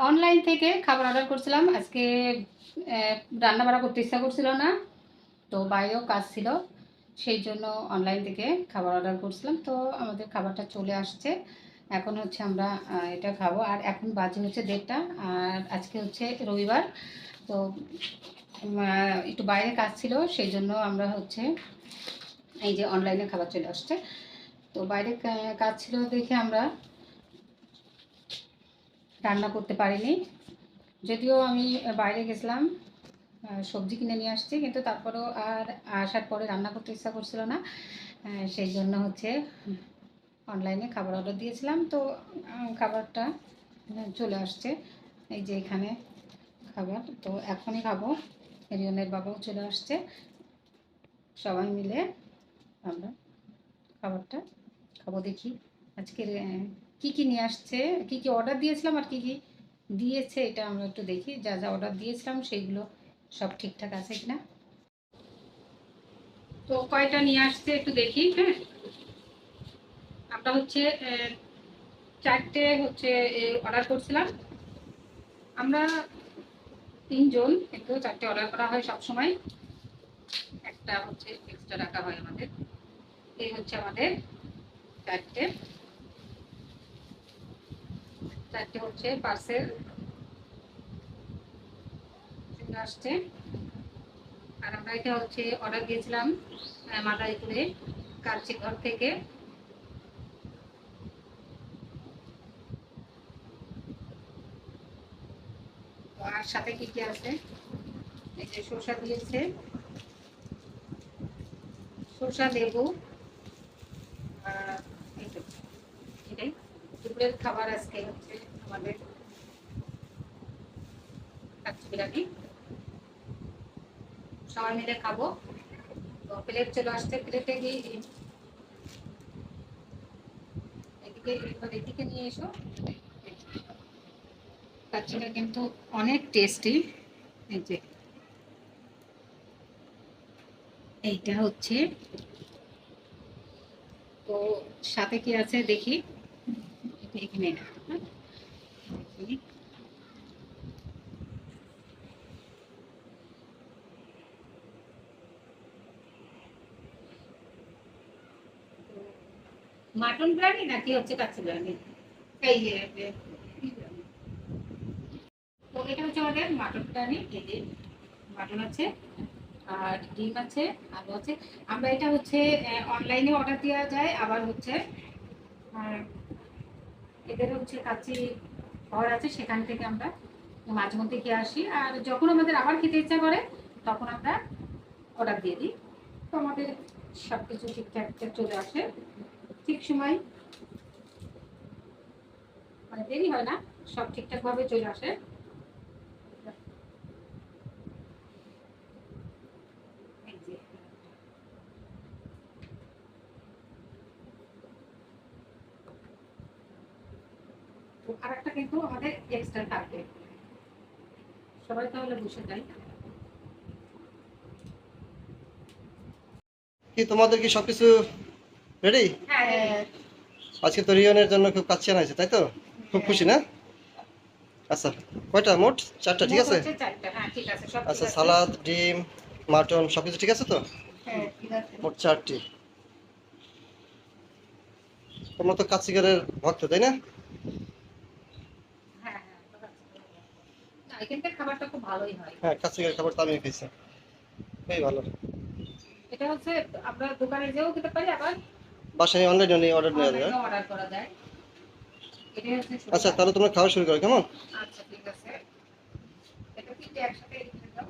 Online থেকে খাবার order করছিলাম আজকে। রান্না বাড়া করতে ইচ্ছা করছিল না, তো বাইরেও কাজ ছিল, সেই জন্য অনলাইন থেকে খাবার অর্ডার করছিলাম। তো আমাদের খাবারটা চলে আসছে। এখন হচ্ছে আমরা এটা খাবো। আর এখন বাজে হচ্ছে 1:30, আর আজকে হচ্ছে রবিবার। তো একটু বাইরে কাজ ছিল, সেই জন্য আমরা হচ্ছে এই যে অনলাইনে খাবার চলে আসছে। তো বাইরে কাজ ছিল দেখে আমরা রান্না করতে পারিনি। যদিও আমি বাইরে গেছিলাম, সবজি কিনে নিয়ে আসছি, কিন্তু তারপরেও আর আসার পরে রান্না করতে ইচ্ছা করছিল না, সেই জন্য হচ্ছে অনলাইনে খাবার অর্ডার দিয়েছিলাম। তো খাবারটা চলে আসছে, এই যে এখানে খাবার। তো এখনই খাবো। রিয়নের বাবাও চলে আসছে, সবাই মিলে আমরা খাবারটা খাবো। দেখি আজকে কী কী নিয়ে আসছে, কী কী অর্ডার দিয়েছিলাম আর কী কী দিয়েছে, এটা আমরা একটু দেখি। যা যা অর্ডার দিয়েছিলাম সেইগুলো সব ঠিকঠাক আছে কিনা। তো কয়টা নিয়ে আসছে একটু দেখি। হ্যাঁ, আমরা হচ্ছে 4টে হচ্ছে অর্ডার করছিলাম। আমরা 3 জন, কিন্তু 4টে অর্ডার করা হয় সব সময়, একটা হচ্ছে এক্সট্রা রাখা হয় আমাদের। এই হচ্ছে আমাদের 4টে হচ্ছে পার্সেল চলে আসছে। আর আমরা এটা হচ্ছে অর্ডার দিয়েছিলাম মাদারীপুরে কাঞ্চি ঘর থেকে। আর সাথে কি কি আছে, এই যে শসা দিয়েছে, শসা, লেবু। এটাই দুপুরের খাবার আজকে হচ্ছে আমাদের কাচ্চি বিরিয়ানি, সবাই মিলে খাবো। তো প্লেট চলে আসছে, প্লেটে গিয়ে এদিকে নিয়ে এসো। কাচ্চিটা কিন্তু অনেক টেস্টি। এই যে এইটা হচ্ছে, তো সাথে কি আছে দেখি। এখানে মাটন বিরিয়ানি নাকি হচ্ছে কাচ্চি বিরিয়ানি? এই যে তো এটা হচ্ছে আমাদের মাটন বিরিয়ানি। এই যে মাটন আছে, আর ডিম আছে, আলু আছে। আমরা এটা হচ্ছে অনলাইনে অর্ডার দেওয়া যায়, আবার হচ্ছে এদের হচ্ছে কাচ্চি ঘর আছে, সেখান থেকে আমরা মাঝে মধ্যে খেয়ে আসি। আর যখন আমাদের আবার খেতে ইচ্ছা করে তখন আমরা অর্ডার দিয়ে দিই। তো আমাদের সব কিছু ঠিকঠাক চলে আসে ঠিক সময়, মানে দেরি হয় না, সব ঠিকঠাকভাবে চলে আসে। আর একটা কিন্তু আমাদের এক্সট্রা থাকবে। সবাই তাহলে বসে যাই। কি তোমাদের কি সবকিছু রেডি? হ্যাঁ, আজকে তো রিয়নের জন্য খুব কাচ্চি আনাইছে, তাই তো? খুব খুশি না? আচ্ছা, কয়টা মোট? 4টা, ঠিক আছে? হ্যাঁ ঠিক আছে, সব ঠিক আচ্ছা, আছে। সালাদ, ডিম, মাটন সবকিছু ঠিক আছে তো? হ্যাঁ ঠিক আছে। মোট 4টি। তোমরা তো কাচ্চিকারের ভক্ত, তাই না? হ্যাঁ হ্যাঁ, না এখানকার খাবারটা খুব ভালোই হয়। হ্যাঁ, কাচ্চিকারের খাবার তো আমিও খেয়েছি, খুবই ভালো। এটা হচ্ছে আমরা দোকানে যেও খেতে পারি, আবার বাসায় অনলাইনে অর্ডার নেওয়া যায়। অনলাইনেও অর্ডার করা যায়। এটাই হচ্ছে আচ্ছা, সুবিধা। তাহলে তোমরা খাওয়া শুরু করো, কেমন? আচ্ছা ঠিক আছে, এটা তিনটে একসাথে রেখে দাও।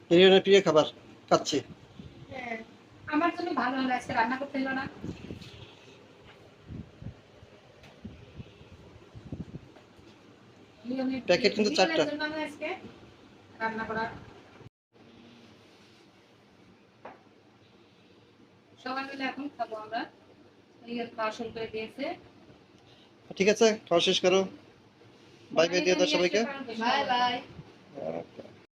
রিয়নের প্রিয় খাবার কাচ্চি। হ্যাঁ, আমার জন্য ভালো হলো, আজকে রান্না করতে হলো না। প্যাকেট কিন্তু 4টা। জন্য আমি আজকে রান্না করা। সবাই মিলে এখন খাবো আমরা। খাওয়া শুরু করে দিয়েছে। ঠিক আছে, খাওয়া শেষ করো। বাই বাই দিয়ে দাও সবাইকে। Bye bye.